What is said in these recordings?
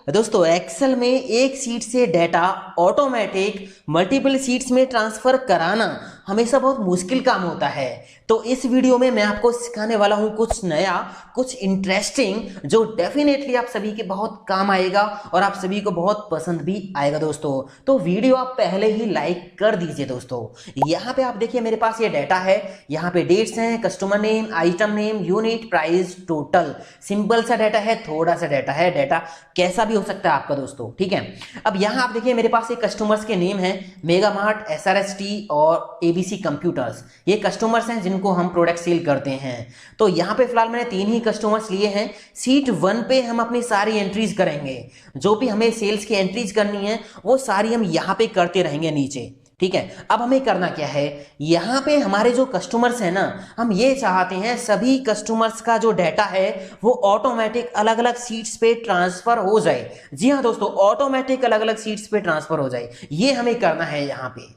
दोस्तों एक्सेल में एक सीट से डेटा ऑटोमेटिक मल्टीपल सीट्स में ट्रांसफर कराना हमेशा बहुत मुश्किल काम होता है। तो इस वीडियो में मैं आपको सिखाने वाला हूं कुछ नया, कुछ इंटरेस्टिंग, जो डेफिनेटली आप सभी के बहुत काम आएगा और आप सभी को बहुत पसंद भी आएगा। दोस्तों तो वीडियो आप पहले ही लाइक कर दीजिए। दोस्तों यहाँ पे आप देखिए मेरे पास ये डेटा है, यहाँ पे डेट्स हैं, customer name, item name, unit, price, total. Simple सा डेटा है, थोड़ा सा डेटा है, डेटा कैसा भी हो सकता है आपका दोस्तों, ठीक है। अब यहाँ आप देखिए मेरे पास एक कस्टमर्स के नेम है, मेगा मार्ट, एसआरएसटी और एबीसी कंप्यूटर्स। ये कस्टमर्स हैं जिनको हम प्रोडक्ट सेल करते हैं। तो यहाँ पे फिलहाल मैंने 3 ही कस्टमर्स लिए हैं। सीट 1 पे हम अपनी सारी एंट्रीज करेंगे, जो भी हमें सेल्स की एंट्रीज करनी है वो सारी हम यहाँ पे करते रहेंगे नीचे, ठीक है। अब हमें करना क्या है, यहाँ पे हमारे जो कस्टमर्स हैं ना, हम ये चाहते हैं सभी कस्टमर्स का जो डाटा है वो ऑटोमेटिक अलग अलग सीट्स पे ट्रांसफर हो जाए। जी हाँ दोस्तों, ऑटोमेटिक अलग अलग सीट्स पे ट्रांसफर हो जाए, ये हमें करना है। यहाँ पे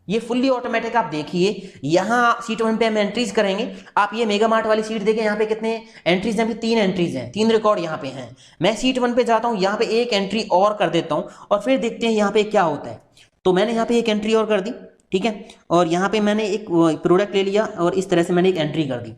ये फुल्ली ऑटोमेटिक आप देखिए, यहाँ सीट 1 पे हम एंट्रीज करेंगे। आप ये मेगा मार्ट वाली सीट देखें, यहाँ पे कितने एंट्रीज हैं, अभी 3 एंट्रीज हैं, 3 रिकॉर्ड यहाँ पे हैं। मैं सीट 1 पे जाता हूँ, यहाँ पे एक एंट्री और कर देता हूँ और फिर देखते हैं यहाँ पे क्या होता है। तो मैंने यहाँ पे एक एंट्री और कर दी, ठीक है, और यहाँ पे मैंने एक प्रोडक्ट ले लिया और इस तरह से मैंने एक एंट्री कर दी।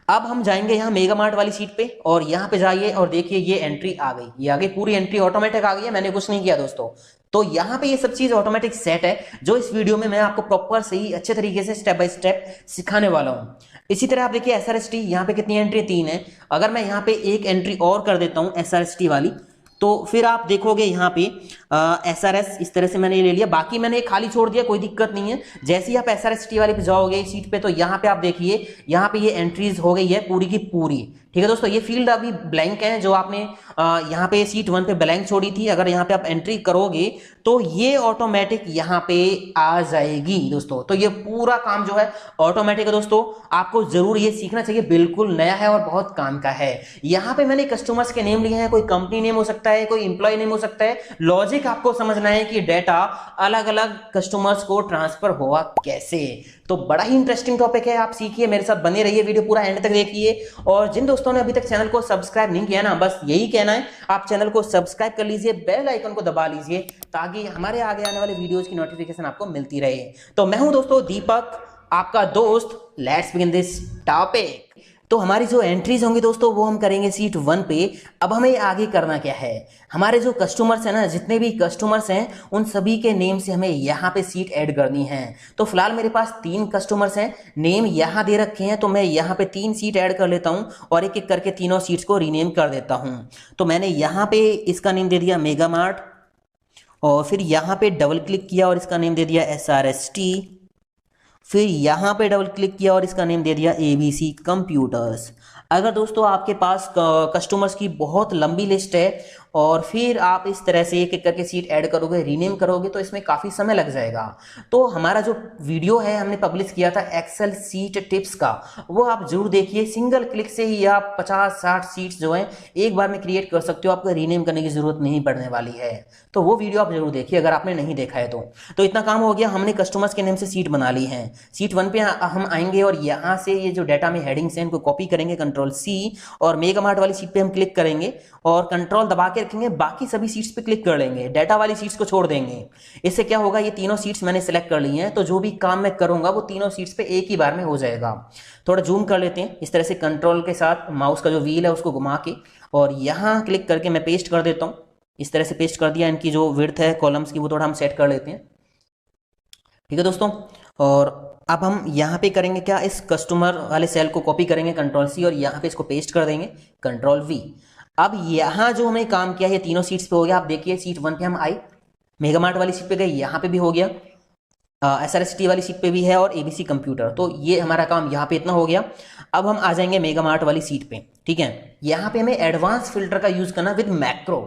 अब हम जाएंगे यहाँ मेगा मार्ट वाली सीट पे और यहाँ पे जाइए और देखिए ये एंट्री आ गई, ये आ गई, पूरी एंट्री ऑटोमेटिक आ गई है, मैंने कुछ नहीं किया दोस्तों। तो यहाँ पे ये सब चीज ऑटोमेटिक सेट है, जो इस वीडियो में मैं आपको प्रॉपर सही अच्छे तरीके से स्टेप बाय स्टेप सिखाने वाला हूँ। इसी तरह आप देखिए एसआरएसटी, यहाँ पे कितनी एंट्री, 3 है। अगर मैं यहाँ पे एक एंट्री और कर देता हूँ एसआरएसटी वाली, तो फिर आप देखोगे यहाँ पे एसआरएस इस तरह से मैंने ये ले लिया, बाकी मैंने खाली छोड़ दिया, कोई दिक्कत नहीं है। जैसे ही आप एसआरएसटी वाले पे जाओगे सीट पे, तो यहाँ पे आप देखिए यहाँ पे ये एंट्रीज हो गई है पूरी की पूरी, ठीक है दोस्तों। ये फील्ड अभी ब्लैंक है, जो आपने यहाँ पे सीट 1 पे ब्लैंक छोड़ी थी, अगर यहाँ पे आप एंट्री करोगे तो ये ऑटोमेटिक यहाँ पे आ जाएगी दोस्तों। तो ये पूरा काम जो है ऑटोमेटिक है दोस्तों, आपको जरूर ये सीखना चाहिए, बिल्कुल नया है और बहुत काम का है। यहाँ पे मैंने कस्टमर्स के नेम लिए हैं, कोई कंपनी नेम हो सकता है, कोई इंप्लॉय नेम हो सकता है। लॉजिक आपको समझना है कि डेटा अलग अलग कस्टमर्स को ट्रांसफर हुआ कैसे। तो बड़ा ही इंटरेस्टिंग टॉपिक है, आप सीखिए, मेरे साथ बने रहिए, वीडियो पूरा एंड तक देखिए। और जिन दोस्तों ने अभी तक चैनल को सब्सक्राइब नहीं किया ना, बस यही कहना है, आप चैनल को सब्सक्राइब कर लीजिए, बेल आइकन को दबा लीजिए, ताकि हमारे आगे आने वाले वीडियोस की नोटिफिकेशन आपको मिलती रहे। तो मैं हूं दोस्तों दीपक, आपका दोस्त। Let's begin this topic. तो हमारी जो एंट्रीज होंगी दोस्तों वो हम करेंगे सीट 1 पे। अब हमें आगे करना क्या है, हमारे जो कस्टमर्स हैं ना, जितने भी कस्टमर्स हैं उन सभी के नेम से हमें यहाँ पे सीट ऐड करनी है। तो फिलहाल मेरे पास 3 कस्टमर्स हैं, नेम यहाँ दे रखे हैं, तो मैं यहाँ पे 3 सीट ऐड कर लेता हूँ और एक एक करके तीनों सीट्स को रीनेम कर देता हूँ। तो मैंने यहाँ पे इसका नेम दे दिया मेगा मार्ट, और फिर यहाँ पे डबल क्लिक किया और इसका नेम दे दिया एसआरएसटी, फिर यहाँ पे डबल क्लिक किया और इसका नेम दे दिया एबीसी कंप्यूटर्स। अगर दोस्तों आपके पास कस्टमर्स की बहुत लंबी लिस्ट है और फिर आप इस तरह से एक एक करके सीट ऐड करोगे, रीनेम करोगे, तो इसमें काफ़ी समय लग जाएगा। तो हमारा जो वीडियो है हमने पब्लिश किया था एक्सेल सीट टिप्स का, वो आप जरूर देखिए। सिंगल क्लिक से ही आप 50-60 सीट्स जो हैं एक बार में क्रिएट कर सकते हो, आपको रीनेम करने की जरूरत नहीं पड़ने वाली है। तो वो वीडियो आप जरूर देखिए अगर आपने नहीं देखा है तो इतना काम हो गया, हमने कस्टमर्स के नेम से सीट बना ली है। सीट 1 पे हम आएंगे और यहाँ से ये जो डाटा में हेडिंग्स हैं इनको कॉपी करेंगे, कंट्रोल सी, और मेगा मार्ट वाली सीट पे हम क्लिक करेंगे और कंट्रोल दबा के रखेंगे, बाकी सभी सीट्स पे क्लिक कर लेंगे, डाटा वाली सीट्स को छोड़ देंगे। इससे क्या होगा, ये तीनों सीट्स मैंने सेलेक्ट कर ली हैं, तो जो भी काम मैं करूंगा वो तीनों सीट्स पे एक ही बार में हो जाएगा। थोड़ा जूम कर लेते हैं, इस तरह से कंट्रोल के साथ माउस का जो व्हील है उसको घुमा के, और यहाँ क्लिक करके मैं पेस्ट कर देता हूँ। इस तरह से पेस्ट कर दिया। इनकी जो विड्थ है कॉलम्स की वो थोड़ा हम सेट कर लेते हैं, ठीक है दोस्तों। और अब हम यहाँ पे करेंगे क्या, इस कस्टमर वाले सेल को कॉपी करेंगे, कंट्रोल सी, और यहाँ पे इसको पेस्ट कर देंगे, कंट्रोल वी। अब यहाँ जो हमने काम किया है तीनों सीट्स पे हो गया। आप देखिए सीट 1 पे हम आए, मेगा मार्ट वाली सीट पे गए, यहाँ पे भी हो गया, एसआरएसटी वाली सीट पे भी है, और एबीसी कंप्यूटर। तो ये हमारा काम यहाँ पे इतना हो गया। अब हम आ जाएंगे मेगा मार्ट वाली सीट पे, ठीक है। यहाँ पे हमें एडवांस फिल्टर का यूज करना विद मैक्रो।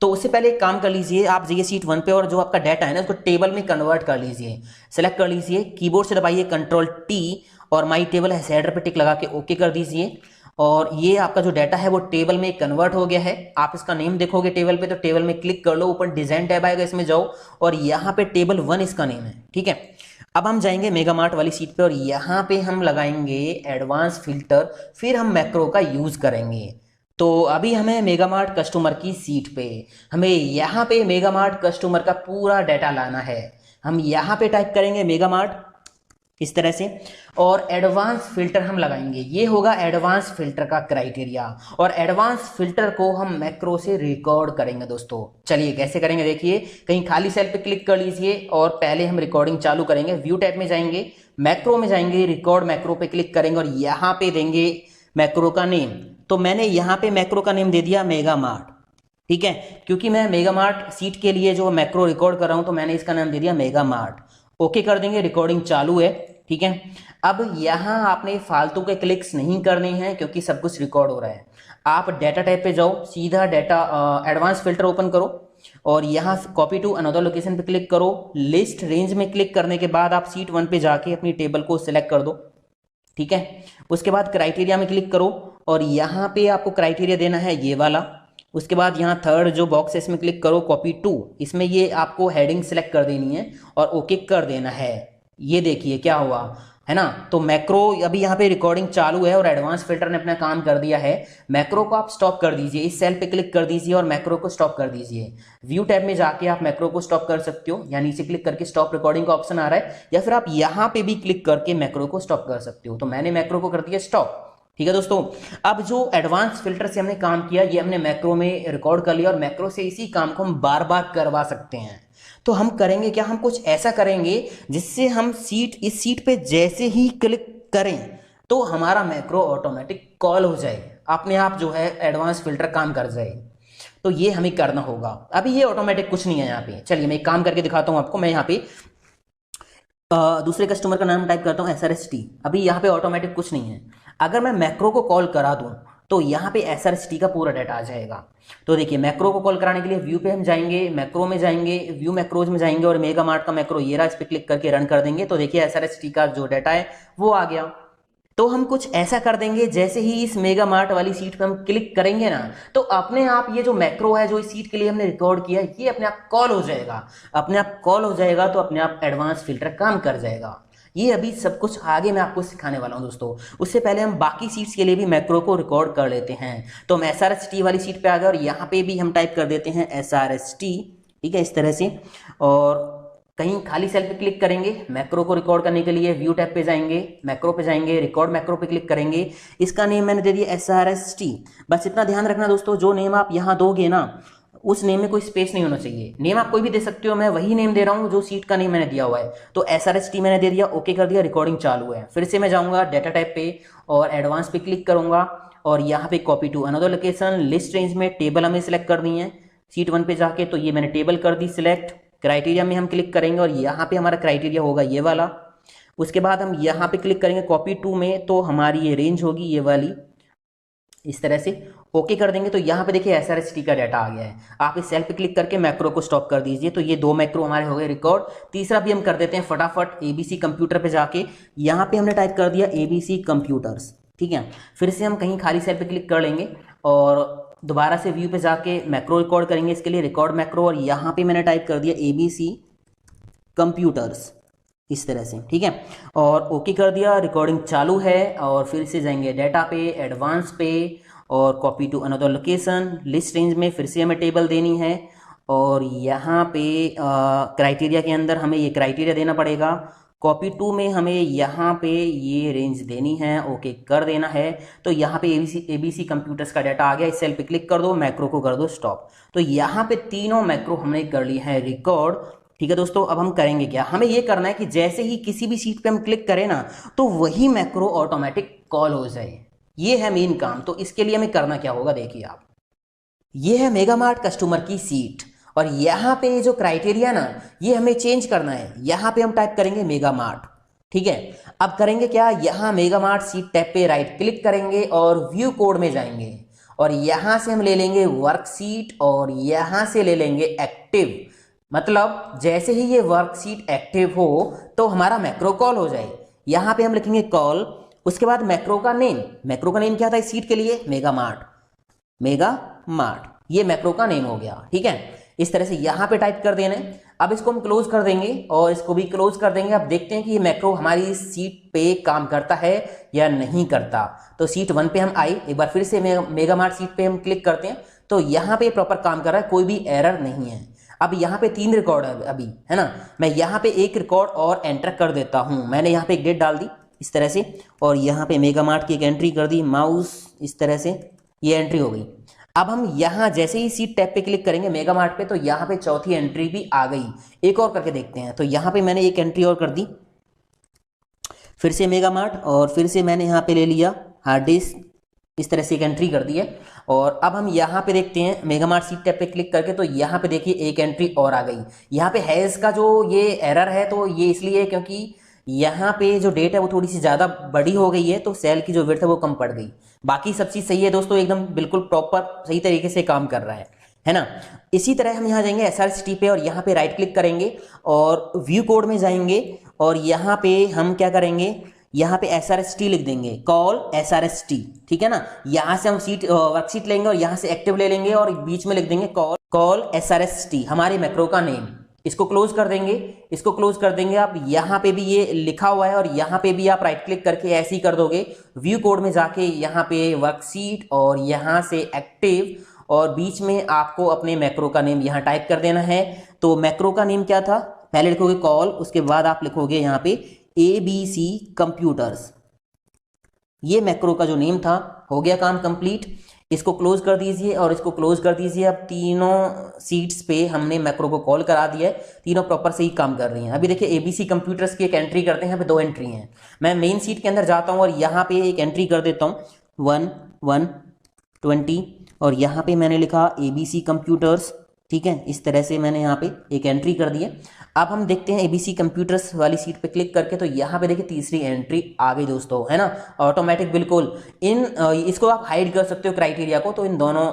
तो उससे पहले एक काम कर लीजिए, आप जाइए सीट 1 पे और जो आपका डाटा है ना उसको टेबल में कन्वर्ट कर लीजिए। सेलेक्ट कर लीजिए, कीबोर्ड से दबाइए कंट्रोल टी और माई टेबल है हेडर पे टिक लगा के ओके कर दीजिए। और ये आपका जो डाटा है वो टेबल में कन्वर्ट हो गया है। आप इसका नेम देखोगे टेबल पे, तो टेबल में क्लिक कर लो, ऊपर डिजाइन टैब आएगा, इसमें जाओ और यहाँ पे टेबल 1 इसका नेम है, ठीक है। अब हम जाएंगे मेगा मार्ट वाली सीट पे और यहाँ पे हम लगाएंगे एडवांस फिल्टर, फिर हम मैक्रो का यूज करेंगे। तो अभी हमें मेगामार्ट कस्टमर की सीट पे हमें यहाँ पे मेगामार्ट कस्टमर का पूरा डाटा लाना है। हम यहाँ पे टाइप करेंगे मेगामार्ट इस तरह से, और एडवांस फिल्टर हम लगाएंगे। ये होगा एडवांस फिल्टर का क्राइटेरिया, और एडवांस फिल्टर को हम मैक्रो से रिकॉर्ड करेंगे दोस्तों। चलिए कैसे करेंगे देखिए, कहीं खाली सेल पे क्लिक कर लीजिए और पहले हम रिकॉर्डिंग चालू करेंगे। व्यू टैब में जाएंगे, मैक्रो में जाएंगे, रिकॉर्ड मैक्रो पे क्लिक करेंगे और यहाँ पे देंगे मैक्रो का नेम। तो मैंने यहाँ पे मैक्रो का नेम दे दिया मेगामार्ट, ठीक है, क्योंकि मैं मेगामार्ट सीट के लिए जो मैक्रो रिकॉर्ड कर रहा हूँ तो मैंने इसका नाम दे दिया मेगामार्ट। ओके कर देंगे, रिकॉर्डिंग चालू है, ठीक है। अब यहाँ आपने फालतू के क्लिक्स नहीं करने हैं क्योंकि सब कुछ रिकॉर्ड हो रहा है। आप डाटा टाइप पे जाओ, सीधा डाटा एडवांस फिल्टर ओपन करो और यहाँ कॉपी टू अनदर लोकेशन पे क्लिक करो। लिस्ट रेंज में क्लिक करने के बाद आप सीट 1 पे जाके अपनी टेबल को सिलेक्ट कर दो, ठीक है। उसके बाद क्राइटेरिया में क्लिक करो और यहाँ पे आपको क्राइटेरिया देना है ये वाला। उसके बाद यहाँ थर्ड जो बॉक्स है इसमें क्लिक करो, कॉपी टू, इसमें ये आपको हेडिंग सेलेक्ट कर देनी है और ओके कर देना है। ये देखिए क्या हुआ है ना। तो मैक्रो अभी यहाँ पे रिकॉर्डिंग चालू है और एडवांस फिल्टर ने अपना काम कर दिया है। मैक्रो को आप स्टॉप कर दीजिए, इस सेल पे क्लिक कर दीजिए और मैक्रो को स्टॉप कर दीजिए। व्यू टैब में जाके आप मैक्रो को स्टॉप कर सकते हो, या नीचे क्लिक करके स्टॉप रिकॉर्डिंग का ऑप्शन आ रहा है, या फिर आप यहाँ पे भी क्लिक करके मैक्रो को स्टॉप कर सकते हो। तो मैंने मैक्रो को कर दिया स्टॉप, ठीक है दोस्तों। अब जो एडवांस फिल्टर से हमने काम किया ये हमने मैक्रो में रिकॉर्ड कर लिया और मैक्रो से इसी काम को हम बार बार करवा सकते हैं। तो हम करेंगे क्या, हम कुछ ऐसा करेंगे जिससे हम इस सीट पे जैसे ही क्लिक करें तो हमारा मैक्रो ऑटोमेटिक कॉल हो जाए, अपने आप जो है एडवांस फिल्टर काम कर जाए। तो ये हमें करना होगा। अभी ये ऑटोमेटिक कुछ नहीं है यहाँ पे। चलिए मैं एक काम करके दिखाता हूँ आपको। मैं यहाँ पे दूसरे कस्टमर का नाम टाइप करता हूँ SRST। अभी यहाँ पे ऑटोमेटिक कुछ नहीं है। अगर मैं मैक्रो को कॉल करा दूं तो यहाँ पे SRST का पूरा डाटा आ जाएगा। तो देखिए मैक्रो को कॉल कराने के लिए व्यू पे हम जाएंगे, मैक्रो में जाएंगे, व्यू मैक्रोज में जाएंगे और मेगामार्ट का मैक्रो ये रहा, इस पे क्लिक करके रन कर देंगे तो देखिए SRST का जो डाटा है वो आ गया। तो हम कुछ ऐसा कर देंगे, जैसे ही इस मेगामार्ट वाली सीट पे हम क्लिक करेंगे ना तो अपने आप ये जो मैक्रो है जो इस सीट के लिए हमने रिकॉर्ड किया है ये अपने आप कॉल हो जाएगा। अपने आप कॉल हो जाएगा तो अपने आप एडवांस फिल्टर काम कर जाएगा। ये अभी सब कुछ आगे मैं आपको सिखाने वाला हूं दोस्तों। उससे पहले हम बाकी सीट्स के लिए भी मैक्रो को रिकॉर्ड कर लेते हैं। तो हम SRST वाली सीट पे आ गए और यहाँ पे भी हम टाइप कर देते हैं SRST, ठीक है, इस तरह से। और कहीं खाली सेल पे क्लिक करेंगे, मैक्रो को रिकॉर्ड करने के लिए व्यू टैब पे जाएंगे, मैक्रो पे जाएंगे, रिकॉर्ड मैक्रो पे क्लिक करेंगे। इसका नेम मैंने दे दिया SRST। बस इतना ध्यान रखना दोस्तों, जो नेम आप यहाँ दोगे ना उस नेम में कोई स्पेस नहीं होना चाहिए। नेम आप कोई भी दे सकते हो, मैं वही नेम दे रहा हूँ जो सीट का नेम मैंने दिया हुआ है। तो SRST मैंने दे दिया, ओके कर दिया, रिकॉर्डिंग चालू है। फिर से मैं जाऊँगा डाटा टाइप पे और एडवांस पे क्लिक करूँगा और यहाँ पे copy to another location, list range में टेबल हमें सिलेक्ट करनी है सीट 1 पे जाके। तो ये मैंने टेबल कर दी सिलेक्ट। क्राइटेरिया में हम क्लिक करेंगे और यहाँ पे हमारा क्राइटेरिया होगा ये वाला। उसके बाद हम यहाँ पे क्लिक करेंगे कॉपी टू में, तो हमारी ये रेंज होगी ये वाली, इस तरह से ओके कर देंगे। तो यहाँ पे देखिए SRST का डाटा आ गया है। आप इस सेल पे क्लिक करके मैक्रो को स्टॉप कर दीजिए। तो ये 2 मैक्रो हमारे हो गए रिकॉर्ड। तीसरा भी हम कर देते हैं फटाफट। ABC कंप्यूटर पे जाके यहाँ पे हमने टाइप कर दिया ABC कंप्यूटर्स, ठीक है। फिर से हम कहीं खाली सेल पे क्लिक कर लेंगे और दोबारा से व्यू पे जाके मैक्रो रिकॉर्ड करेंगे, इसके लिए रिकॉर्ड मैक्रो, और यहाँ पे मैंने टाइप कर दिया ABC कंप्यूटर्स, इस तरह से, ठीक है। और ओके कर दिया, रिकॉर्डिंग चालू है। और फिर से जाएंगे डाटा पे, एडवांस पे और copy to another location, list range में फिर से हमें टेबल देनी है और यहाँ पे क्राइटेरिया के अंदर हमें ये क्राइटेरिया देना पड़ेगा। कॉपी टू में हमें यहाँ पे ये रेंज देनी है, ओके कर देना है। तो यहाँ पे ABC कंप्यूटर्स का डाटा आ गया। इस सेल पे क्लिक कर दो, मैक्रो को कर दो स्टॉप। तो यहाँ पे तीनों मैक्रो हमने कर लिए हैं रिकॉर्ड, ठीक है दोस्तों। अब हम करेंगे क्या, हमें ये करना है कि जैसे ही किसी भी सीट पे हम क्लिक करें ना तो वही मैक्रो ऑटोमेटिक कॉल हो जाए। ये है मेन काम। तो इसके लिए हमें करना क्या होगा, देखिए आप, ये है मेगामार्ट कस्टमर की सीट और यहाँ पे जो क्राइटेरिया ना ये हमें चेंज करना है। यहाँ पे हम टाइप करेंगे मेगामार्ट, ठीक है। अब करेंगे क्या, यहाँ मेगामार्ट सीट टैब पे राइट क्लिक करेंगे और व्यू कोड में जाएंगे और यहाँ से हम ले लेंगे वर्कशीट और यहाँ से ले लेंगे एक्टिव। मतलब जैसे ही ये वर्कशीट एक्टिव हो तो हमारा मैक्रो कॉल हो जाए। यहाँ पे हम लिखेंगे कॉल, उसके बाद मैक्रो का नेम क्या था इस सीट के लिए, मेगामार्ट, ये मैक्रो का नेम हो गया, ठीक है। इस तरह से यहाँ पे टाइप कर देना है। अब इसको हम क्लोज कर देंगे और इसको भी क्लोज कर देंगे। अब देखते हैं कि ये मैक्रो हमारी सीट पे काम करता है या नहीं करता। तो सीट 1 पे हम आए, एक बार फिर से मेगामार्ट सीट पे हम क्लिक करते हैं तो यहाँ पे प्रॉपर काम कर रहा है, कोई भी एरर नहीं है। अब यहाँ पे 3 रिकॉर्ड है अभी, है ना। मैं यहाँ पे एक रिकॉर्ड और एंटर कर देता हूँ। मैंने यहाँ पे एक डेट डाल दी इस तरह से और यहाँ पे मेगामार्ट की एक एंट्री कर दी, माउस इस तरह से ये एंट्री हो गई। अब हम यहाँ जैसे ही सीट टैब पे क्लिक करेंगे मेगामार्ट पे तो यहाँ पे चौथी एंट्री भी आ गई। एक और करके देखते हैं। तो यहाँ पे मैंने एक एंट्री और कर दी, फिर से मेगामार्ट और फिर से मैंने यहाँ पे ले लिया हार्ड डिस्क, इस तरह से एक एंट्री कर दी है। और अब हम यहाँ पे देखते हैं मेगामार्ट सीट टैब पे क्लिक करके तो यहाँ पे देखिए एक एंट्री और आ गई। यहाँ पे हैज का जो ये एरर है तो ये इसलिए क्योंकि यहाँ पे जो डेट है वो थोड़ी सी ज़्यादा बड़ी हो गई है तो सेल की जो विड्थ है वो कम पड़ गई। बाकी सब चीज़ सही है दोस्तों, एकदम बिल्कुल प्रॉपर सही तरीके से काम कर रहा है ना। इसी तरह हम यहाँ जाएंगे SRST पे और यहाँ पे राइट क्लिक करेंगे और व्यू कोड में जाएंगे और यहाँ पे हम क्या करेंगे, यहाँ पे SRST लिख देंगे, कॉल SRST, ठीक है ना। यहाँ से हम वर्कशीट लेंगे और यहाँ से एक्टिव ले लेंगे और बीच में लिख देंगे कॉल SRST, हमारे मैक्रो का नेम। इसको क्लोज कर देंगे, इसको क्लोज कर देंगे। आप यहाँ पे भी ये लिखा हुआ है और यहाँ पे भी आप राइट क्लिक करके ऐसे ही कर दोगे। व्यू कोड में जाके यहाँ पे वर्कशीट और यहाँ से एक्टिव और बीच में आपको अपने मैक्रो का नेम यहाँ टाइप कर देना है। तो मैक्रो का नेम क्या था, पहले लिखोगे कॉल, उसके बाद आप लिखोगे यहाँ पे ABC कंप्यूटर्स। ये मैक्रो का जो नेम था। हो गया काम कंप्लीट। इसको क्लोज कर दीजिए और इसको क्लोज कर दीजिए। अब तीनों सीट्स पे हमने मैक्रो को कॉल करा दिया है, तीनों प्रॉपर से ही काम कर रही हैं। अभी देखिए ABC कंप्यूटर्स की एक एंट्री करते हैं, यहाँ पे 2 एंट्री हैं। मैं मेन सीट के अंदर जाता हूँ और यहाँ पे एक एंट्री कर देता हूँ 1120 और यहाँ पे मैंने लिखा ABC कंप्यूटर्स, ठीक है। इस तरह से मैंने यहाँ पे एक एंट्री कर दी है। अब हम देखते हैं ABC कंप्यूटर्स वाली सीट पे क्लिक करके तो यहाँ पे देखिए तीसरी एंट्री आ गई दोस्तों, है ना, ऑटोमेटिक बिल्कुल। इसको आप हाइड कर सकते हो क्राइटेरिया को, तो इन दोनों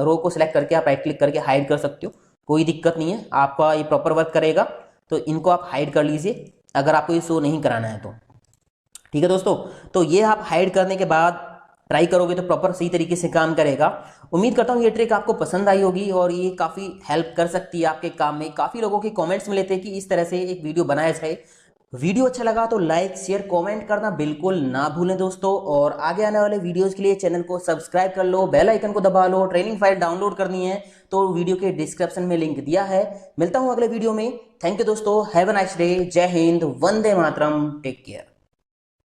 रो को सिलेक्ट करके आप राइट क्लिक करके हाइड कर सकते हो, कोई दिक्कत नहीं है, आपका ये प्रॉपर वर्क करेगा। तो इनको आप हाइड कर लीजिए अगर आपको ये शो नहीं कराना है तो, ठीक है दोस्तों। तो ये आप हाइड करने के बाद ट्राई करोगे तो प्रॉपर सही तरीके से काम करेगा। उम्मीद करता हूँ ये ट्रिक आपको पसंद आई होगी और ये काफ़ी हेल्प कर सकती है आपके काम में। काफ़ी लोगों के कमेंट्स मिले थे कि इस तरह से एक वीडियो बनाया जाए। वीडियो अच्छा लगा तो लाइक शेयर कमेंट करना बिल्कुल ना भूलें दोस्तों। और आगे आने वाले वीडियोज़ के लिए चैनल को सब्सक्राइब कर लो, बेल आइकन को दबा लो। ट्रेनिंग फाइल डाउनलोड करनी है तो वीडियो के डिस्क्रिप्शन में लिंक दिया है। मिलता हूँ अगले वीडियो में। थैंक यू दोस्तों, हैव अ नाइस डे, जय हिंद, वंदे मातरम, टेक केयर।